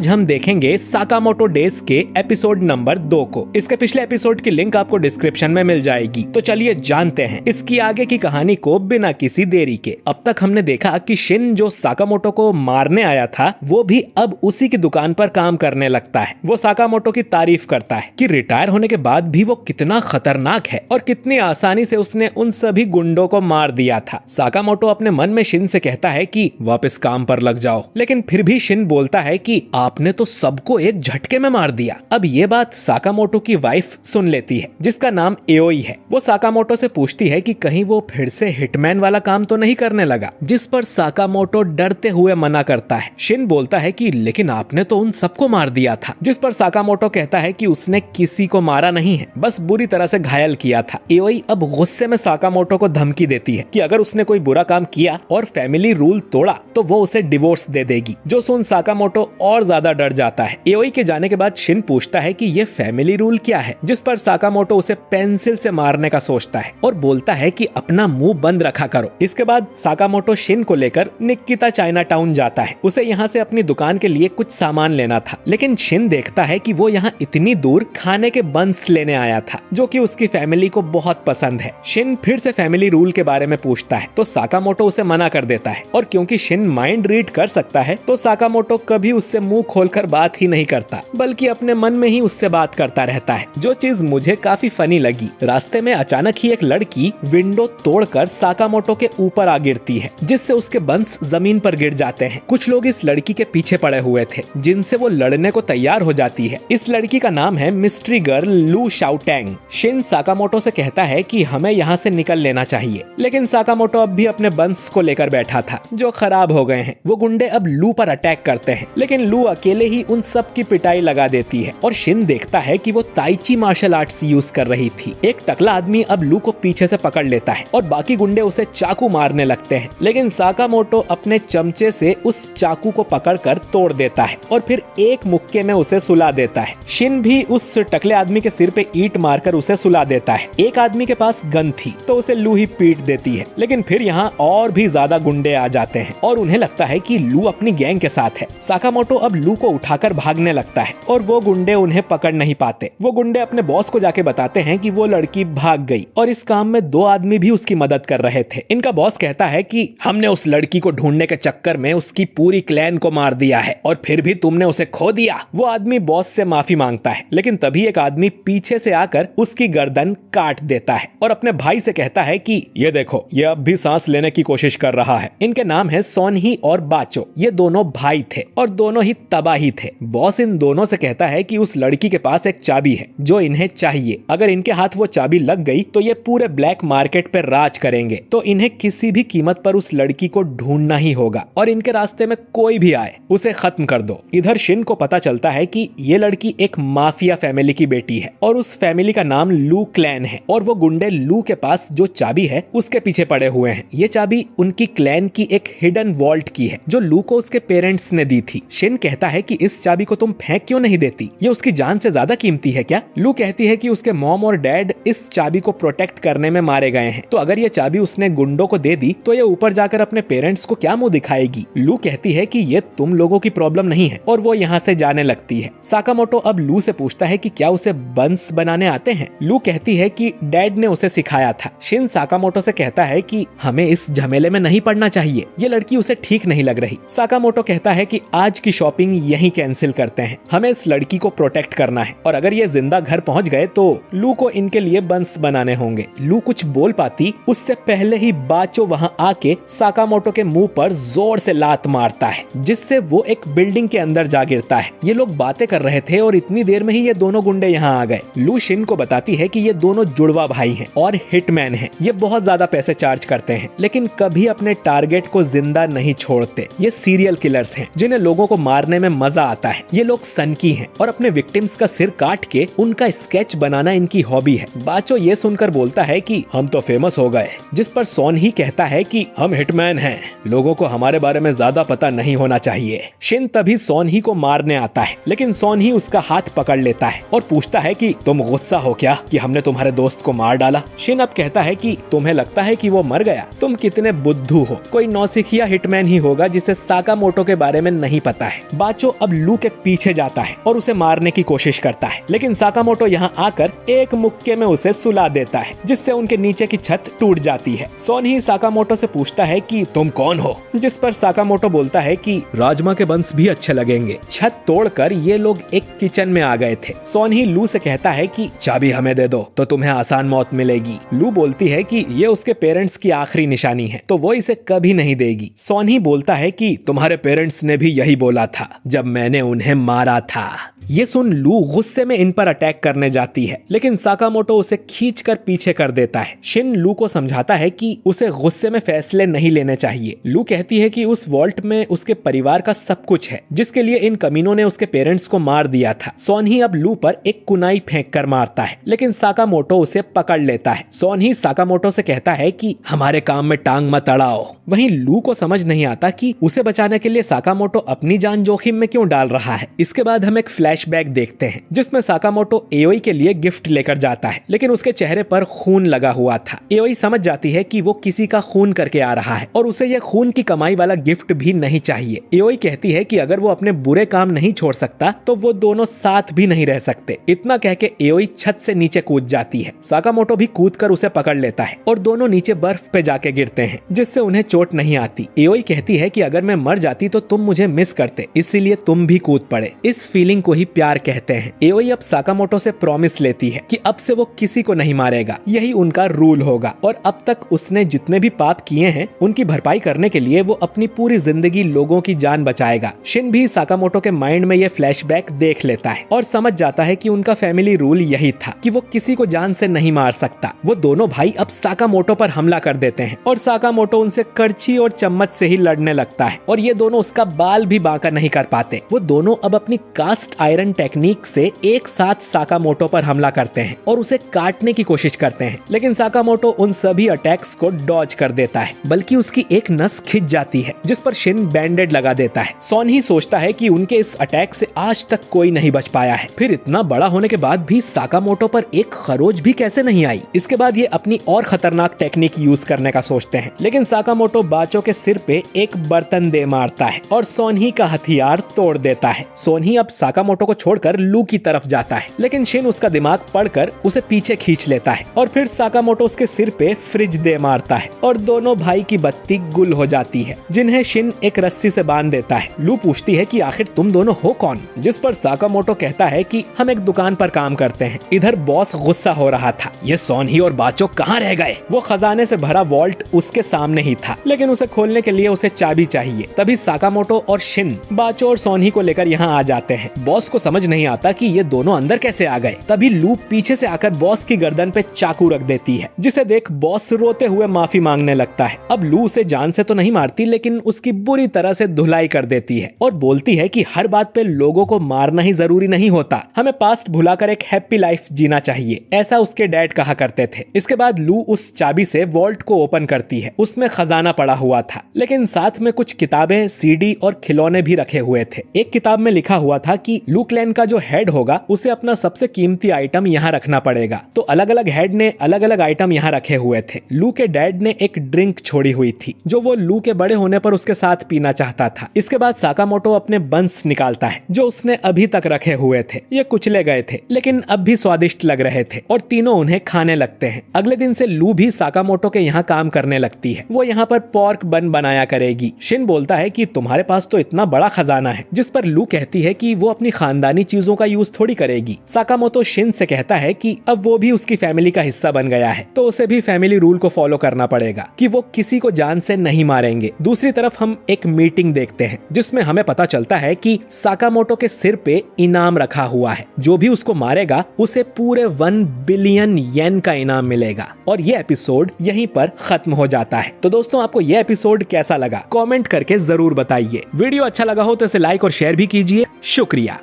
आज हम देखेंगे साकामोटो डेज के एपिसोड नंबर 2 को। इसके पिछले एपिसोड की लिंक आपको डिस्क्रिप्शन में मिल जाएगी। तो चलिए जानते हैं इसकी आगे की कहानी को बिना किसी देरी के। अब तक हमने देखा कि शिन जो साकामोटो को मारने आया था वो भी अब उसी की दुकान पर काम करने लगता है। वो साकामोटो की तारीफ करता है कि रिटायर होने के बाद भी वो कितना खतरनाक है और कितनी आसानी से उसने उन सभी गुंडों को मार दिया था। साकामोटो अपने मन में शिन से कहता है कि वापस काम पर लग जाओ, लेकिन फिर भी शिन बोलता है कि आपने तो सबको एक झटके में मार दिया। अब ये बात साकामोटो की वाइफ सुन लेती है जिसका नाम एओई है। वो साकामोटो से पूछती है कि कहीं वो फिर से हिटमैन वाला काम तो नहीं करने लगा, जिस पर साकामोटो डरते हुए मना करता है। शिन बोलता है कि लेकिन आपने तो उन सबको मार दिया था, जिस पर साकामोटो कहता है कि उसने किसी को मारा नहीं है, बस बुरी तरह से घायल किया था। एओई अब गुस्से में साकामोटो को धमकी देती है कि अगर उसने कोई बुरा काम किया और फैमिली रूल तोड़ा तो वो उसे डिवोर्स दे देगी, जो सुन साकामोटो और ज्यादा डर जाता है। एओई के जाने के बाद शिन पूछता है कि ये फैमिली रूल क्या है, जिस पर साकामोटो उसे पेंसिल से मारने का सोचता है और बोलता है कि अपना मुंह बंद रखा करो। इसके बाद साकामोटो शिन को लेकर निकिता चाइना टाउन जाता है। उसे यहाँ से अपनी दुकान के लिए कुछ सामान लेना था, लेकिन शिन देखता है कि वो यहाँ इतनी दूर खाने के बंस लेने आया था जो कि उसकी फैमिली को बहुत पसंद है। शिन फिर से फैमिली रूल के बारे में पूछता है तो साकामोटो उसे मना कर देता है, और क्योंकि शिन माइंड रीड कर सकता है तो साकामोटो कभी उससे मुंह खोलकर बात ही नहीं करता, बल्कि अपने मन में ही उससे बात करता रहता है, जो चीज मुझे काफी फनी लगी। रास्ते में अचानक ही एक लड़की विंडो तोड़कर साकामोटो के ऊपर आ गिरती है, जिससे उसके बंस जमीन पर गिर जाते हैं। कुछ लोग इस लड़की के पीछे पड़े हुए थे, जिनसे वो लड़ने को तैयार हो जाती है। इस लड़की का नाम है मिस्ट्री गर्ल लू शाओटैंग। शिन साकामोटो से कहता है कि हमें यहाँ से निकल लेना चाहिए, लेकिन साकामोटो अब भी अपने बंस को लेकर बैठा था जो खराब हो गए हैं। वो गुंडे अब लू पर अटैक करते हैं, लेकिन लू अकेले ही उन सब की पिटाई लगा देती है और शिन देखता है कि वो ताइची मार्शल आर्ट्स यूज कर रही थी। एक टकला आदमी अब लू को पीछे से पकड़ लेता है और बाकी गुंडे उसे चाकू मारने लगते हैं, लेकिन साकामोटो अपने चमचे से उस चाकू को पकड़कर तोड़ देता है और फिर एक मुक्के में उसे सुला देता है। शिन भी उस टकले आदमी के सिर पे ईंट मारकर उसे सुला देता है। एक आदमी के पास गन थी तो उसे लू ही पीट देती है, लेकिन फिर यहाँ और भी ज्यादा गुंडे आ जाते हैं और उन्हें लगता है कि लू अपनी गैंग के साथ है। साकामोटो अब लू को उठाकर भागने लगता है और वो गुंडे उन्हें पकड़ नहीं पाते। वो गुंडे अपने बॉस को जाके बताते हैं कि वो लड़की भाग गई और इस काम में 2 आदमी भी उसकी मदद कर रहे थे। इनका बॉस कहता है कि हमने उस लड़की को ढूंढने के चक्कर में उसकी पूरी क्लैन को मार दिया है और फिर भी तुमने उसे खो दिया। वो आदमी बॉस से माफी मांगता है, लेकिन तभी एक आदमी पीछे से आकर उसकी गर्दन काट देता है और अपने भाई से कहता है कि ये देखो, ये अब भी सांस लेने की कोशिश कर रहा है। इनके नाम है सोनही और बाचो। ये दोनों भाई थे और दोनों ही तबाही थे। बॉस इन दोनों से कहता है कि उस लड़की के पास एक चाबी है जो इन्हें चाहिए। अगर इनके हाथ वो चाबी लग गई तो ये पूरे ब्लैक मार्केट पर राज करेंगे, तो इन्हें किसी भी कीमत पर उस लड़की को ढूंढना ही होगा और इनके रास्ते में कोई भी आए उसे खत्म कर दो। इधर शिन को पता चलता है कि ये लड़की एक माफिया फैमिली की बेटी है और उस फैमिली का नाम लू क्लैन है और वो गुंडे लू के पास जो चाबी है उसके पीछे पड़े हुए हैं। ये चाबी उनकी क्लैन की एक हिडन वॉल्ट की है जो लू को उसके पेरेंट्स ने दी थी। शिन कहता है कि इस चाबी को तुम फेंक क्यों नहीं देती, ये उसकी जान से ज्यादा कीमती है क्या? लू कहती है कि उसके मॉम और डैड इस चाबी को प्रोटेक्ट करने में मारे गए हैं, तो अगर ये चाबी उसने गुंडों को दे दी तो ये ऊपर जाकर अपने पेरेंट्स को क्या मुंह दिखाएगी। लू कहती है कि ये तुम लोगों की प्रॉब्लम नहीं है और वो यहाँ से जाने लगती है। साकामोटो अब लू से पूछता है कि क्या उसे बंस बनाने आते हैं। लू कहती है कि डैड ने उसे सिखाया था। शिन साकामोटो से कहता है कि हमें इस झमेले में नहीं पड़ना चाहिए, ये लड़की उसे ठीक नहीं लग रही। साकामोटो कहता है कि आज की शॉपिंग यहीं कैंसिल करते हैं, हमें इस लड़की को प्रोटेक्ट करना है और अगर ये जिंदा घर पहुंच गए तो लू को इनके लिए बंस बनाने होंगे। लू कुछ बोल पाती उससे पहले ही बाचो वहां आके साकामोटो के मुंह पर जोर से लात मारता है, जिससे वो एक बिल्डिंग के अंदर जा गिरता है। ये लोग बातें कर रहे थे और इतनी देर में ही ये दोनों गुंडे यहाँ आ गए। लू शिन को बताती है कि ये दोनों जुड़वा भाई हैं और हिटमैन हैं। ये बहुत ज्यादा पैसे चार्ज करते हैं, लेकिन कभी अपने टारगेट को जिंदा नहीं छोड़ते। ये सीरियल किलर्स हैं जिन्हें लोगों को मारने में मजा आता है। ये लोग सनकी हैं और अपने विक्टिम्स का सिर काट के उनका स्केच बनाना इनकी हॉबी है। बाचो ये सुनकर बोलता है कि हम तो फेमस हो गए, जिस पर सोन ही कहता है कि हम हिटमैन हैं, लोगों को हमारे बारे में ज्यादा पता नहीं होना चाहिए। शिन तभी सोन ही को मारने आता है, लेकिन सोन ही उसका हाथ पकड़ लेता है और पूछता है कि तुम गुस्सा हो क्या कि हमने तुम्हारे दोस्त को मार डाला। शिन अब कहता है कि तुम्हें लगता है कि वो मर गया, तुम कितने बुद्धू हो, कोई नौसिखिया हिटमैन ही होगा जिसे साकामोटो के बारे में नहीं पता है। बाचो अब लू के पीछे जाता है और उसे मारने की कोशिश करता है, लेकिन साकामोटो यहाँ आकर एक मुक्के में उसे सुला देता है, जिससे उनके नीचे की छत टूट जाती है। सोन ही साकामोटो से पूछता है कि तुम कौन हो, जिस पर साकामोटो बोलता है कि राजमा के बंस भी अच्छे लगेंगे। छत तोड़कर ये लोग एक किचन में आ गए थे। सोन ही लू से कहता है कि चाबी हमें दे दो तो तुम्हें आसान मौत मिलेगी। लू बोलती है कि ये उसके पेरेंट्स की आखिरी निशानी है, तो वो इसे कभी नहीं देगी। सोन ही बोलता है कि तुम्हारे पेरेंट्स ने भी यही बोला था जब मैंने उन्हें मारा था। ये सुन लू गुस्से में इन पर अटैक करने जाती है, लेकिन साकामोटो उसे खींचकर पीछे कर देता है। शिन लू को समझाता है कि उसे गुस्से में फैसले नहीं लेने चाहिए। लू कहती है कि उस वॉल्ट में उसके परिवार का सब कुछ है, जिसके लिए इन कमीनों ने उसके पेरेंट्स को मार दिया था। सोन ही अब लू पर एक कुनाई फेंक कर मारता है, लेकिन साकामोटो उसे पकड़ लेता है। सोन ही साकामोटो से कहता है कि हमारे काम में टांग मत अड़ाओ। वहीं लू को समझ नहीं आता कि उसे बचाने के लिए साकामोटो अपनी जान जोखिम में क्यों डाल रहा है। इसके बाद हम एक फ्लैशबैक देखते हैं, जिसमें साकामोटो एओई के लिए गिफ्ट लेकर जाता है, लेकिन उसके चेहरे पर खून लगा हुआ था। एओई समझ जाती है कि वो किसी का खून करके आ रहा है और उसे यह खून की कमाई वाला गिफ्ट भी नहीं चाहिए। एओई कहती है कि अगर वो अपने बुरे काम नहीं छोड़ सकता तो वो दोनों साथ भी नहीं रह सकते। इतना कह के एओई छत से नीचे कूद जाती है। साकामोटो भी कूदकर उसे पकड़ लेता है और दोनों नीचे बर्फ पे जाके गिरते हैं, जिससे उन्हें चोट नहीं आती। एओई कहती है कि अगर मैं मर जाती तो तुम मुझे मिस करते, इसीलिए तुम भी कूद पड़े। इस फीलिंग को ही प्यार कहते हैं। एओई अब साकामोटो से प्रॉमिस लेती है कि अब से वो किसी को नहीं मारेगा, यही उनका रूल होगा। और अब तक उसने जितने भी पाप किए हैं उनकी भरपाई करने के लिए वो अपनी पूरी जिंदगी लोगों की जान बचाएगा। शिन भी साकामोटो के माइंड में ये फ्लैशबैक देख लेता है और समझ जाता है कि उनका फैमिली रूल यही था कि वो किसी को जान से नहीं मार सकता। वो दोनों भाई अब साकामोटो पर हमला कर देते हैं और साकामोटो उनसे करछी और चम्मच से ही लड़ने लगता है और ये दोनों उसका बाल भी बांका नहीं कर पाते। वो दोनों अब अपनी कास्ट आयरन टेक्निक से एक साथ साकामोटो पर हमला करते हैं और उसे काटने की कोशिश करते हैं, लेकिन साकामोटो उन सभी अटैक्स को डॉज कर देता है, बल्कि उसकी एक नस खिंच जाती है, जिस पर शिन बैंडेड लगा देता है। सोन ही सोचता है कि उनके इस अटैक से आज तक कोई नहीं बच पाया है, फिर इतना बड़ा होने के बाद भी साकामोटो पर एक खरोच भी कैसे नहीं आई। इसके बाद ये अपनी और खतरनाक टेक्निक यूज करने का सोचते हैं, लेकिन साकामोटो बाचो के सिर पे एक बर्तन दे मारता है और सोन ही का हथियार तोड़ देता है। सोन ही अब साकामोटो को छोड़कर लू की तरफ जाता है, लेकिन शिन उसका दिमाग पढ़कर उसे पीछे खींच लेता है और फिर साकामोटो उसके सिर पे फ्रिज दे मारता है और दोनों भाई की बत्ती गुल हो जाती है, जिन्हें शिन एक रस्सी से बांध देता है। लू पूछती है कि आखिर तुम दोनों हो कौन, जिस पर साकामोटो कहता है कि हम एक दुकान पर काम करते हैं। इधर बॉस गुस्सा हो रहा था, ये सोन ही और बाचो कहाँ रह गए। वो खजाने से भरा वॉल्ट उसके सामने ही था, लेकिन उसे खोलने के लिए उसे चाबी चाहिए। तभी साकामोटो और शिन बाचो और सोन ही को लेकर यहाँ आ जाते हैं। बॉस को समझ नहीं आता कि ये दोनों अंदर कैसे आ गए। तभी लू पीछे से आकर बॉस की गर्दन पे चाकू रख देती है, जिसे देख बॉस रोते हुए माफी मांगने लगता है। अब लू उसे जान से तो नहीं मारती, लेकिन उसकी बुरी तरह से धुलाई कर देती है और बोलती है कि हर बात पे लोगों को मारना ही जरूरी नहीं होता, हमें पास्ट भुलाकर एक हैप्पी लाइफ जीना चाहिए, ऐसा उसके डैड कहा करते थे। इसके बाद लू उस चाबी से वॉल्ट को ओपन करती है। उसमें खजाना पड़ा हुआ था, लेकिन साथ में कुछ किताबें, सीडी और खिलौने भी रखे हुए थे। एक किताब में लिखा हुआ था कि लू क्लैन का जो हेड होगा उसे अपना सबसे कीमती आइटम यहाँ रखना पड़ेगा। तो अलग अलग हेड ने अलग अलग आइटम यहाँ रखे हुए थे। लू के डैड ने एक ड्रिंक छोड़ी हुई थी जो वो लू के बड़े होने पर उसके साथ पीना चाहता था। इसके बाद साकामोटो अपने बंस निकालता है जो उसने अभी तक रखे हुए थे। ये कुचले गए थे, लेकिन अब भी स्वादिष्ट लग रहे थे और तीनों उन्हें खाने लगते हैं। अगले दिन से लू भी साकामोटो के यहाँ काम करने लगती है। वो यहाँ पर पोर्क बन बनाया करेगी। शिन बोलता है कि तुम्हारे पास तो इतना बड़ा खजाना है, जिस पर लू कहती है कि वो अपनी खानदानी चीजों का यूज थोड़ी करेगी। साकामोटो शिन से कहता है कि अब वो भी उसकी फैमिली का हिस्सा बन गया है, तो उसे भी फैमिली रूल को फॉलो करना पड़ेगा कि वो किसी को जान से नहीं मारेंगे। दूसरी तरफ हम एक मीटिंग देखते हैं, जिसमें हमें पता चलता है कि साकामोटो के सिर पे इनाम रखा हुआ है। जो भी उसको मारेगा उसे पूरे 1 बिलियन येन का इनाम मिलेगा। और ये एपिसोड यहीं पर खत्म हो जाता है। तो दोस्तों, आपको ये एपिसोड कैसा लगा कमेंट करके जरूर बताइए। वीडियो अच्छा लगा हो तो इसे लाइक और शेयर भी कीजिए। शुक्रिया।